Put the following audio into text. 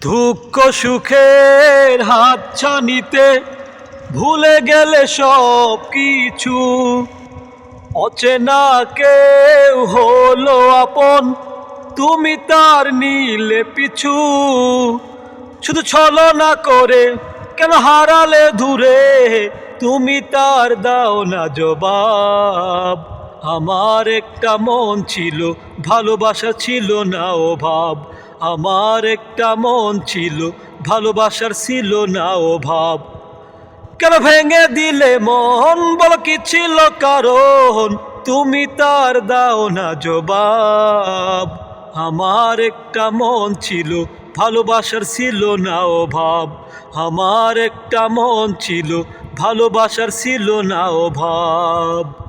দুঃখ সুখের হাতছানিতে ভুলে গেলে সব কিছু। অচেনা কেউ হলো আপন, তুমি তার নিলে পিছু। শুধু ছলনা করে কেন হারালে দূরে, তুমি তার দাও না জবাব। আমার একটা মন ছিল, ভালোবাসা ছিল না অভাব। আমার একটা মন ছিল, ভালোবাসার ছিল না অভাব। কেন ভেঙে দিলে মন, বলো কি ছিল কারণ, তুমি তার দাও না জবাব। আমার একটা মন ছিল, ভালোবাসার ছিল না অভাব। আমার একটা মন ছিল, ভালোবাসার ছিল না অভাব।